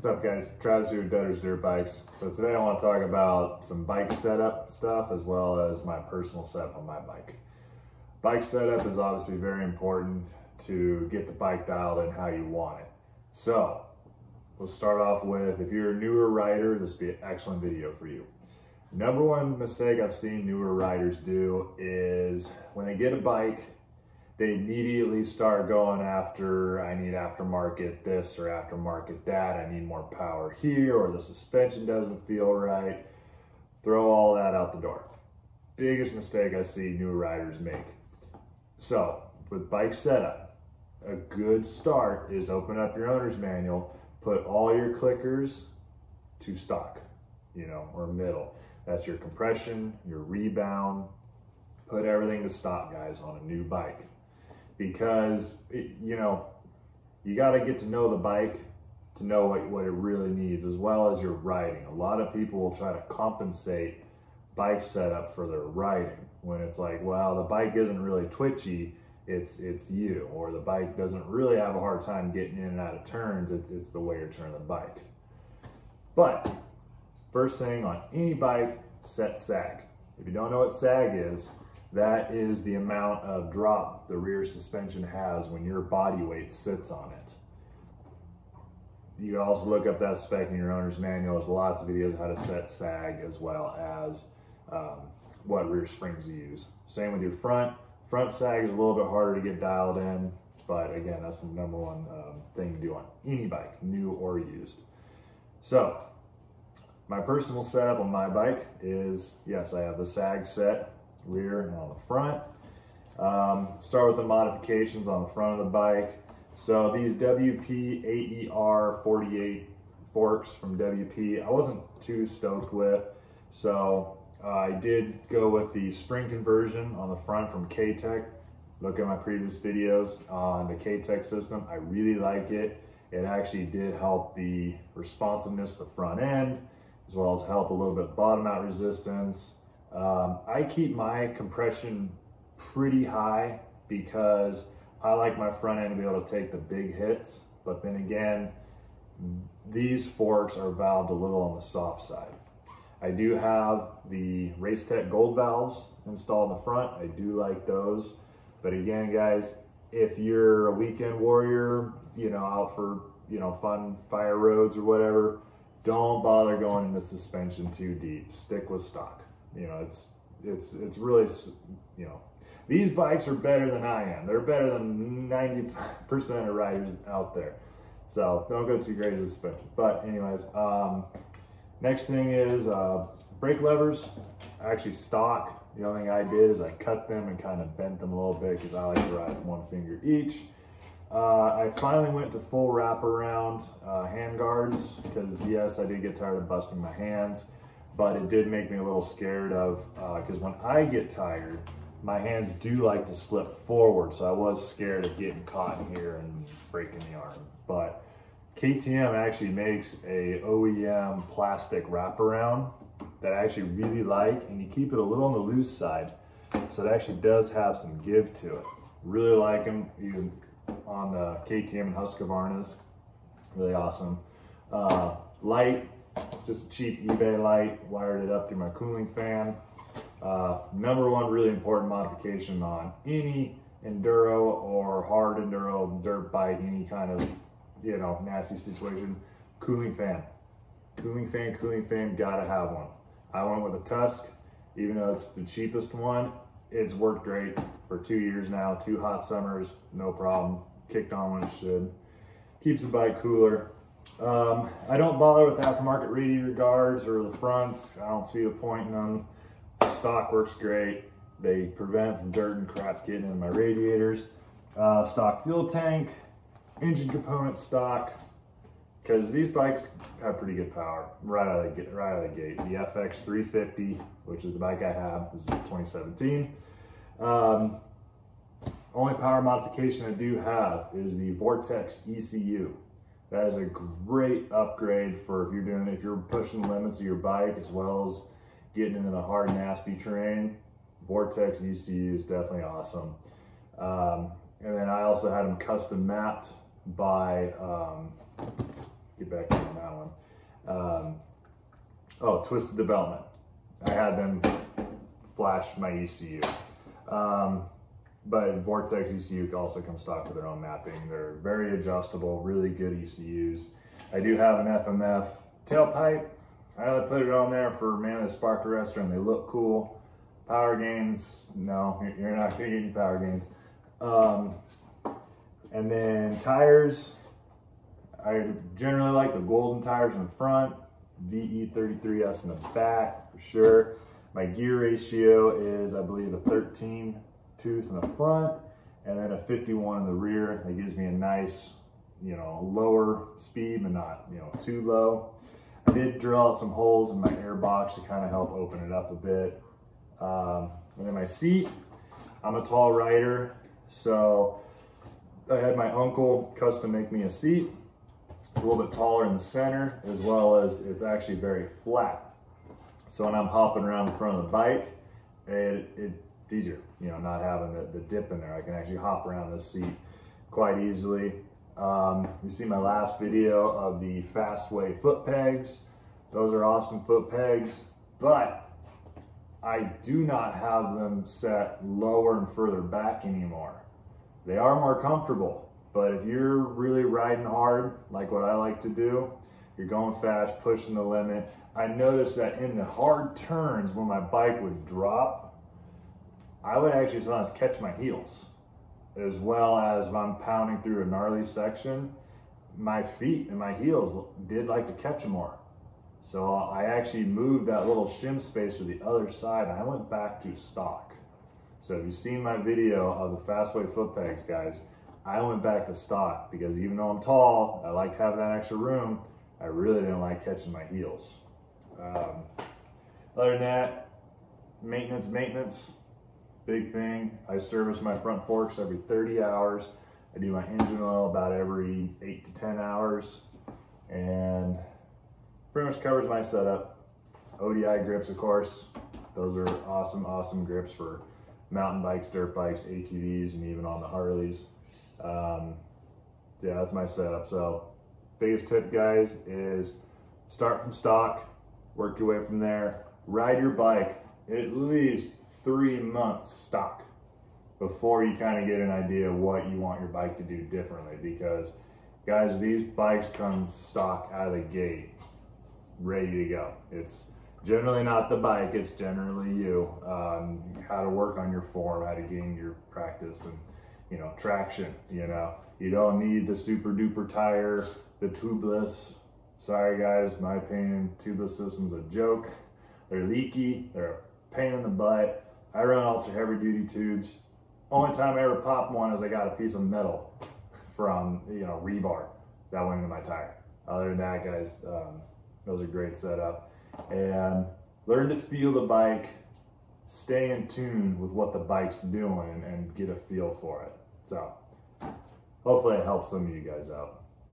What's up, guys? Travis here with Dutter's Dirt Bikes. So today I want to talk about some bike setup stuff as well as my personal setup on my bike. Bike setup is obviously very important to get the bike dialed in how you want it. So we'll start off with, if you're a newer rider, this will be an excellent video for you. Number one mistake I've seen newer riders do is when they get a bike, they immediately start going after, I need aftermarket this or aftermarket that, I need more power here, or the suspension doesn't feel right. Throw all that out the door. Biggest mistake I see new riders make. So with bike setup, a good start is open up your owner's manual, put all your clickers to stock, or middle. That's your compression, your rebound, put everything to stock, guys, on a new bike. Because, you got to get to know the bike to know what it really needs, as well as your riding. A lot of people will try to compensate bike setup for their riding, when it's like, well, the bike isn't really twitchy, it's you. Or the bike doesn't really have a hard time getting in and out of turns, it's the way you're turning the bike. But, first thing on any bike, set sag. If you don't know what sag is, that is the amount of drop the rear suspension has when your body weight sits on it. You can also look up that spec in your owner's manual. There's lots of videos how to set sag, as well as what rear springs you use. Same with your front. Front sag is a little bit harder to get dialed in, but again, that's the number one thing to do on any bike, new or used. So, my personal setup on my bike is, yes, I have the sag set, rear and on the front. Start with the modifications on the front of the bike. So these WP AER 48 forks from WP, I wasn't too stoked with. So I did go with the spring conversion on the front from K-Tech. Look at my previous videos on the K-Tech system. I really like it. It actually did help the responsiveness of the front end, as well as help a little bit bottom out resistance. I keep my compression pretty high because I like my front end to be able to take the big hits, but then again, these forks are valved a little on the soft side. I do have the Racetech Gold valves installed in the front. I do like those, but again, guys, if you're a weekend warrior, out for fun fire roads or whatever, don't bother going into suspension too deep. Stick with stock. It's really, these bikes are better than I am. They're better than 90% of riders out there. So don't go too crazy with suspension. But anyways, next thing is brake levers. Actually stock. The only thing I did is I cut them and kind of bent them a little bit because I like to ride with one finger each. I finally went to full wraparound hand guards because, yes, I did get tired of busting my hands. But it did make me a little scared of, because when I get tired, my hands do like to slip forward. So I was scared of getting caught in here and breaking the arm. But KTM actually makes a OEM plastic wraparound that I actually really like. And you keep it a little on the loose side. So it actually does have some give to it. Really like them, even on the KTM and Husqvarnas. Really awesome. Light. Just a cheap eBay light, wired it up through my cooling fan. Number one really important modification on any enduro or hard enduro dirt bike, any kind of nasty situation, cooling fan. Cooling fan, gotta have one. I went with a Tusk, even though it's the cheapest one. It's worked great for 2 years now, 2 hot summers, no problem. Kicked on when it should. Keeps the bike cooler. I don't bother with aftermarket radiator guards or the fronts. I don't see the point in them. Stock works great. They prevent from dirt and crap getting in my radiators. Stock fuel tank, engine component stock, because these bikes have pretty good power right out of the gate. The FX 350, which is the bike I have, this is 2017. Only power modification I do have is the Vortex ECU. That is a great upgrade for if you're pushing the limits of your bike, as well as getting into the hard, nasty terrain. Vortex ECU is definitely awesome. And then I also had them custom mapped by get back on that one. Oh, Twisted Development. I had them flash my ECU. But Vortex ECU also comes stock with their own mapping. They're very adjustable, really good ECUs. I do have an FMF tailpipe. I put it on there for man, the spark arrestor, and they look cool. Power gains, no, you're not gonna get any power gains. And then tires, I generally like the Golden tires in the front, VE33S in the back for sure. My gear ratio is, I believe, a 13 tooth in the front and then a 51 in the rear. That gives me a nice, you know, lower speed, but not, you know, too low. I did drill out some holes in my air box to kind of help open it up a bit. And then my seat, I'm a tall rider, so I had my uncle custom make me a seat. It's a little bit taller in the center, as well as it's actually very flat. So when I'm hopping around in front of the bike, it's easier, you know, not having the dip in there. I can actually hop around this seat quite easily. You see my last video of the Fastway foot pegs. Those are awesome foot pegs, but I do not have them set lower and further back anymore. They are more comfortable, but if you're really riding hard, like what I like to do, you're going fast, pushing the limit. I noticed that in the hard turns, when my bike would drop, I would actually sometimes catch my heels. As well as if I'm pounding through a gnarly section, my feet and my heels did like to catch them more. So I actually moved that little shim space to the other side and I went back to stock. So if you've seen my video of the Fastway foot pegs, guys, I went back to stock because even though I'm tall, I like having that extra room, I really didn't like catching my heels. Other than that, maintenance, big thing. I service my front forks every 30 hours. I do my engine oil about every 8 to 10 hours. And pretty much covers my setup. ODI grips, of course. Those are awesome grips for mountain bikes, dirt bikes, ATVs, and even on the Harleys. Yeah, that's my setup. So biggest tip, guys, is start from stock, work your way from there. Ride your bike at least 3 months stock before you kind of get an idea of what you want your bike to do differently, because guys, these bikes come stock out of the gate ready to go. It's generally not the bike, it's generally you. How to work on your form, how to gain your practice and, you know, traction. You know, you don't need the super duper tire, the tubeless. Sorry guys, my opinion, tubeless system's a joke. They're leaky, they're a pain in the butt. I run ultra heavy duty tubes. Only time I ever popped one is I got a piece of metal from, you know, rebar that went into my tire. Other than that, guys, those are great setup. And learn to feel the bike, stay in tune with what the bike's doing and get a feel for it. So hopefully it helps some of you guys out.